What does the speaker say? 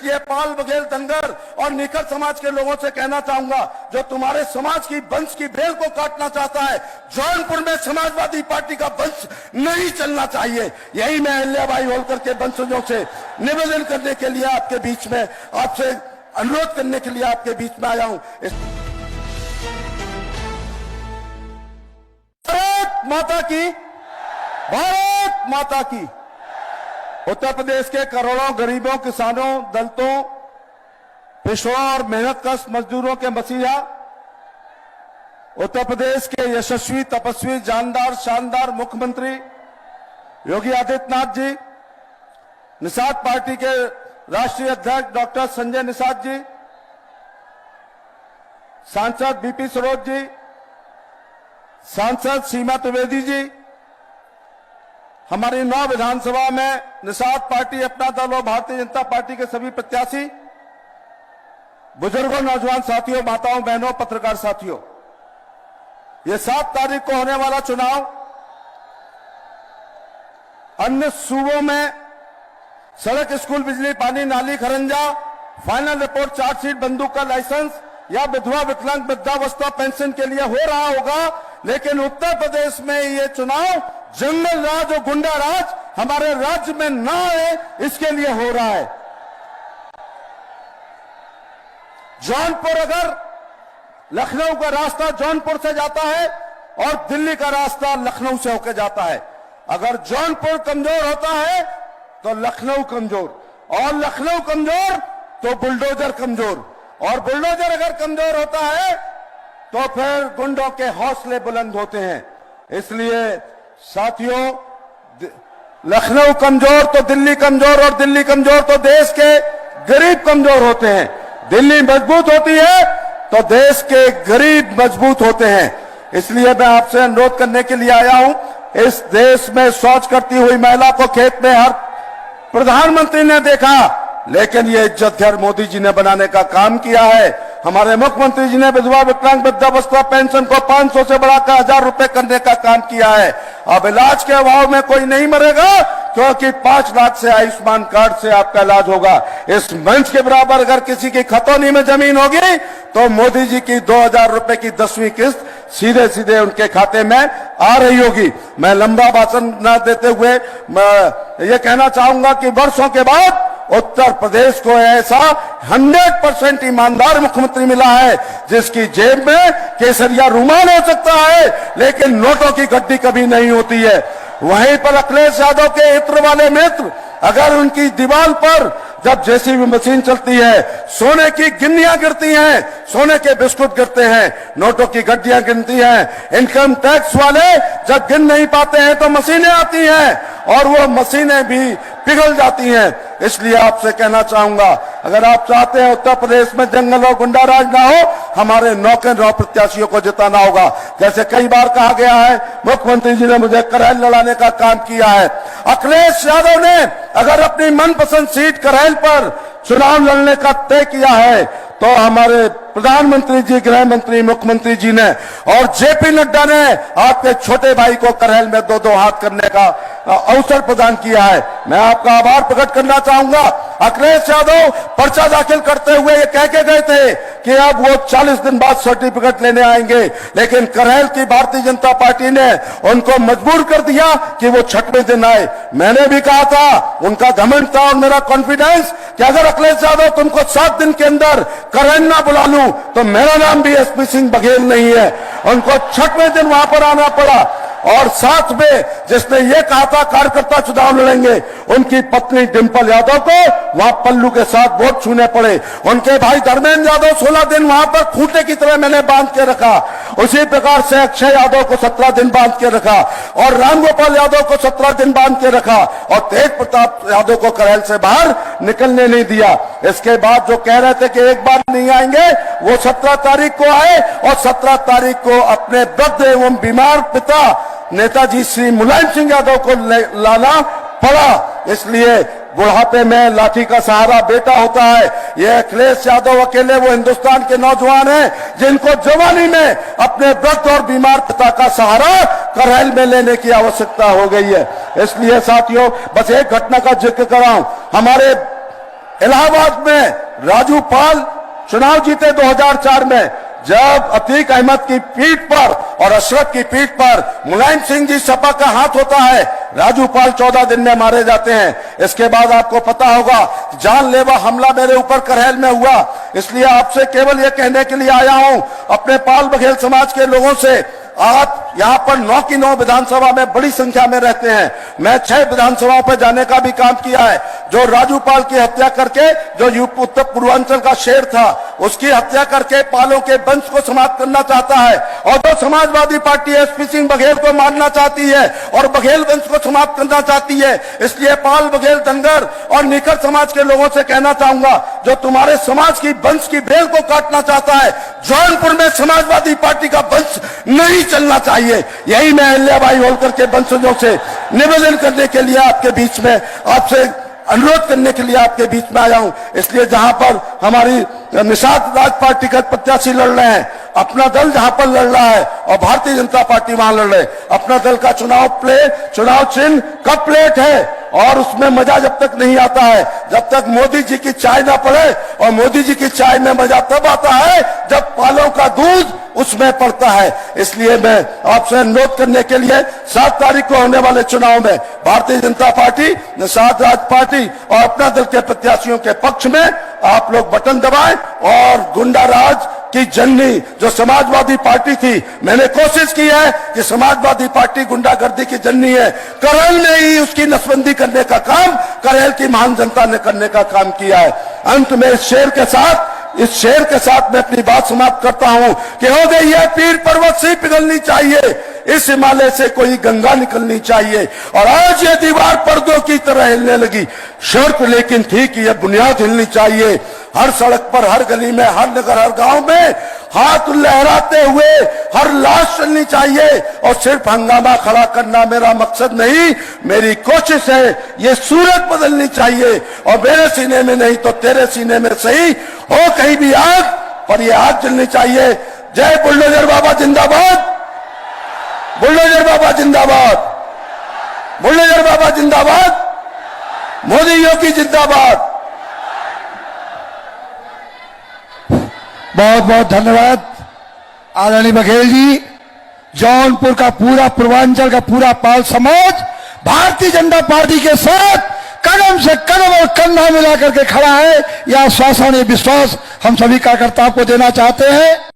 इसलिए पाल बघेल धनगर और निखर समाज के लोगों से कहना चाहूंगा, जो तुम्हारे समाज की वंश की बेल को काटना चाहता है, जौनपुर में समाजवादी पार्टी का वंश नहीं चलना चाहिए। यही मैं अहिल्याबाई होलकर के वंशजों से निवेदन करने के लिए आपके बीच में, आपसे अनुरोध करने के लिए आपके बीच में आया हूं। भारत माता की, भारत माता की। उत्तर प्रदेश के करोड़ों गरीबों, किसानों, दलितों, पिछड़ों और मेहनतकश मजदूरों के मसीहा, उत्तर प्रदेश के यशस्वी, तपस्वी, जानदार, शानदार मुख्यमंत्री योगी आदित्यनाथ जी, निषाद पार्टी के राष्ट्रीय अध्यक्ष डॉक्टर संजय निषाद जी, सांसद बीपी सरोज जी, सांसद सीमा त्रिवेदी जी, हमारी 9 विधानसभा में निषाद पार्टी, अपना दल और भारतीय जनता पार्टी के सभी प्रत्याशी, बुजुर्गों, नौजवान साथियों, माताओं, बहनों, पत्रकार साथियों, ये 7 तारीख को होने वाला चुनाव अन्य सूबों में सड़क, स्कूल, बिजली, पानी, नाली, खरंजा, फाइनल रिपोर्ट, चार्जशीट, बंदूक का लाइसेंस या विधवा, विकलांग, वृद्धावस्था पेंशन के लिए हो रहा होगा, लेकिन उत्तर प्रदेश में ये चुनाव जंगल राज और गुंडा राज हमारे राज्य में ना आए, इसके लिए हो रहा है। जौनपुर, अगर लखनऊ का रास्ता जौनपुर से जाता है और दिल्ली का रास्ता लखनऊ से होकर जाता है, अगर जौनपुर कमजोर होता है तो लखनऊ कमजोर, और लखनऊ कमजोर तो बुलडोजर कमजोर, और बुलडोजर अगर कमजोर होता है तो फिर गुंडों के हौसले बुलंद होते हैं। इसलिए साथियों, लखनऊ कमजोर तो दिल्ली कमजोर, और दिल्ली कमजोर तो देश के गरीब कमजोर होते हैं। दिल्ली मजबूत होती है तो देश के गरीब मजबूत होते हैं। इसलिए मैं आपसे अनुरोध करने के लिए आया हूं, इस देश में शौच करती हुई महिला को खेत में हर प्रधानमंत्री ने देखा, लेकिन ये इज्जत घर मोदी जी ने बनाने का काम किया है। हमारे मुख्यमंत्री जी ने विधवा, विकलांग, वृद्धावस्था पेंशन को 500 से बढ़ाकर 1000 रुपए करने का काम किया है। अब इलाज के अभाव में कोई नहीं मरेगा, क्योंकि 5 लाख से आयुष्मान कार्ड से आपका इलाज होगा। इस मंच के बराबर अगर किसी की खतौनी में जमीन होगी तो मोदी जी की 2000 रुपए की 10वीं किस्त सीधे सीधे उनके खाते में आ रही होगी। मैं लंबा भाषण न देते हुए ये कहना चाहूंगा कि वर्षों के बाद उत्तर प्रदेश को ऐसा 100% ईमानदार मुख्यमंत्री मिला है, जिसकी जेब में केसरिया रुमाल हो सकता है लेकिन नोटों की गड्डी कभी नहीं होती है। वहीं पर अखिलेश यादव के इत्र वाले मित्र, अगर उनकी दीवार पर जब जेसीबी मशीन चलती है, सोने की गिन्नियां गिरती हैं, सोने के बिस्कुट गिरते हैं, नोटों की गड्डियां गिनती हैं, इनकम टैक्स वाले जब गिन नहीं पाते हैं तो मशीनें आती हैं और वो मशीनें भी पिघल जाती हैं। इसलिए आपसे कहना चाहूंगा, अगर आप चाहते हैं उत्तर प्रदेश में जंगल और गुंडा राज ना हो, हमारे नौकन प्रत्याशियों को जिताना होगा। जैसे कई बार कहा गया है, मुख्यमंत्री जी ने मुझे करहल लड़ाने का काम किया है। अखिलेश यादव ने अगर अपनी मनपसंद सीट करहल पर चुनाव लड़ने का तय किया है तो हमारे प्रधानमंत्री जी, गृह मंत्री, मुख्यमंत्री जी ने और जेपी नड्डा ने आपके छोटे भाई को करहल में 2-2 हाथ करने का अवसर प्रदान किया है। मैं आपका आभार प्रकट करना चाहूंगा। अखिलेश यादव पर्चा दाखिल करते हुए ये कह के गए थे कि अब वो 40 दिन बाद सर्टिफिकेट लेने आएंगे, लेकिन करहल की भारतीय जनता पार्टी ने उनको मजबूर कर दिया कि वो 6वें दिन आए। मैंने भी कहा था, उनका घमंड था और मेरा कॉन्फिडेंस कि अगर अखिलेश यादव तुमको 7 दिन के अंदर करहल ना बुला लूं तो मेरा नाम भी एसपी सिंह बघेल नहीं है। उनको 6वें दिन वहां पर आना पड़ा। और साथ में जिसने ये कहा था कार्यकर्ता चुनाव लड़ेंगे, उनकी पत्नी डिंपल यादव को वहां पल्लू के साथ वोट छूने पड़े। उनके भाई धर्मेंद्र यादव 16 दिन वहां पर खूंटे की तरह मैंने बांध के रखा। उसी प्रकार से अक्षय यादव को 17 दिन बांध के रखा और रामगोपाल यादव को 17 दिन बांध के रखा और तेज प्रताप यादव को करहल से बाहर निकलने नहीं दिया। इसके बाद जो कह रहे थे कि एक बार नहीं आएंगे, वो 17 तारीख को आए और 17 तारीख को अपने वृद्ध एवं बीमार पिता नेताजी श्री मुलायम सिंह यादव को लाना पड़ा। इसलिए बुढ़ापे में लाठी का सहारा बेटा होता है। ये अखिलेश यादव अकेले वो हिंदुस्तान के नौजवान हैं जिनको जवानी में अपने वृद्ध और बीमार पिता का सहारा करहल में लेने की आवश्यकता हो गई है। इसलिए साथियों, बस एक घटना का जिक्र कर रहा हूं। हमारे इलाहाबाद में राजू पाल चुनाव जीते 2004 में, जब अतीक अहमद की पीठ पर और अशरफ की पीठ पर मुलायम सिंह जी सपा का हाथ होता है, राजू पाल 14 दिन में मारे जाते हैं। इसके बाद आपको पता होगा जानलेवा हमला मेरे ऊपर करहल में हुआ। इसलिए आपसे केवल यह कहने के लिए आया हूं, अपने पाल बघेल समाज के लोगों से, आप यहां पर 9 की 9 विधानसभा में बड़ी संख्या में रहते हैं। मैं 6 विधानसभाओं पर जाने का भी काम किया है। जो राजू पाल की हत्या करके, जो उत्तर पूर्वांचल का शेर था, उसकी हत्या करके पालों के वंश को समाप्त करना चाहता है, और जो समाजवादी पार्टी एसपी सिंह बघेल को मारना चाहती है और बघेल वंश को समाप्त करना चाहती है। इसलिए पाल बघेल धनगर और निकर समाज के लोगों से कहना चाहूंगा, जो तुम्हारे समाज की वंश की बेल को काटना चाहता है, जौनपुर में समाजवादी पार्टी का वंश नहीं चलना चाहिए। यही मैं अहिल्याबाई होलकर के वंशजों से निवेदन करने के लिए आपके बीच में, आपसे अनुरोध करने के लिए आपके बीच में आया हूं। इसलिए जहां पर हमारी निषाद राज पार्टी का प्रत्याशी लड़ रहे हैं, अपना दल जहां पर लड़ रहा है और भारतीय जनता पार्टी वहां लड़ रहे, अपना दल का चुनाव चिन्ह कप प्लेट है, और उसमें मजा जब तक नहीं आता है, जब तक मोदी जी की चाय ना पड़े, और मोदी जी की चाय में मजा तब आता है जब पालों का दूध उसमें पड़ता है। इसलिए मैं आपसे अनुरोध करने के लिए 7 तारीख को होने वाले चुनाव में भारतीय जनता पार्टी, निषाद राज पार्टी और अपना दल के प्रत्याशियों के पक्ष में आप लोग बटन दबाएं, और गुंडा राज की जननी जो समाजवादी पार्टी थी, मैंने कोशिश की है कि समाजवादी पार्टी गुंडागर्दी की जननी है, करहल ने ही उसकी नसबंदी करने का काम करहल की महान जनता ने करने का काम किया है। अंत में इस शेर के साथ मैं अपनी बात समाप्त करता हूं कि हो गई है पीर पर्वत से पिघलनी चाहिए, इस हिमालय से कोई गंगा निकलनी चाहिए, और आज ये दीवार पर्दों की तरह हिलने लगी। शर्त लेकिन थी कि यह बुनियाद हिलनी चाहिए। हर सड़क पर, हर गली में, हर नगर, हर गांव में हाथ लहराते हुए हर लाश चलनी चाहिए, और सिर्फ हंगामा खड़ा करना मेरा मकसद नहीं, मेरी कोशिश है ये सूरत बदलनी चाहिए, और मेरे सीने में नहीं तो तेरे सीने में सही हो कहीं भी आग, पर ये आग जलनी चाहिए। जय बुलडोजर बाबा जिंदाबाद, बुलडोजर बाबा जिंदाबाद, बुलडोजर बाबा जिंदाबाद, मोदी योगी जिंदाबाद। बहुत बहुत धन्यवाद आदरणीय बघेल जी। जौनपुर का पूरा, पूर्वांचल का पूरा पाल समाज भारतीय जनता पार्टी के साथ कदम से कदम और कंधा मिला करके खड़ा है। यह आश्वासन, ये विश्वास हम सभी कार्यकर्ताओं को देना चाहते हैं।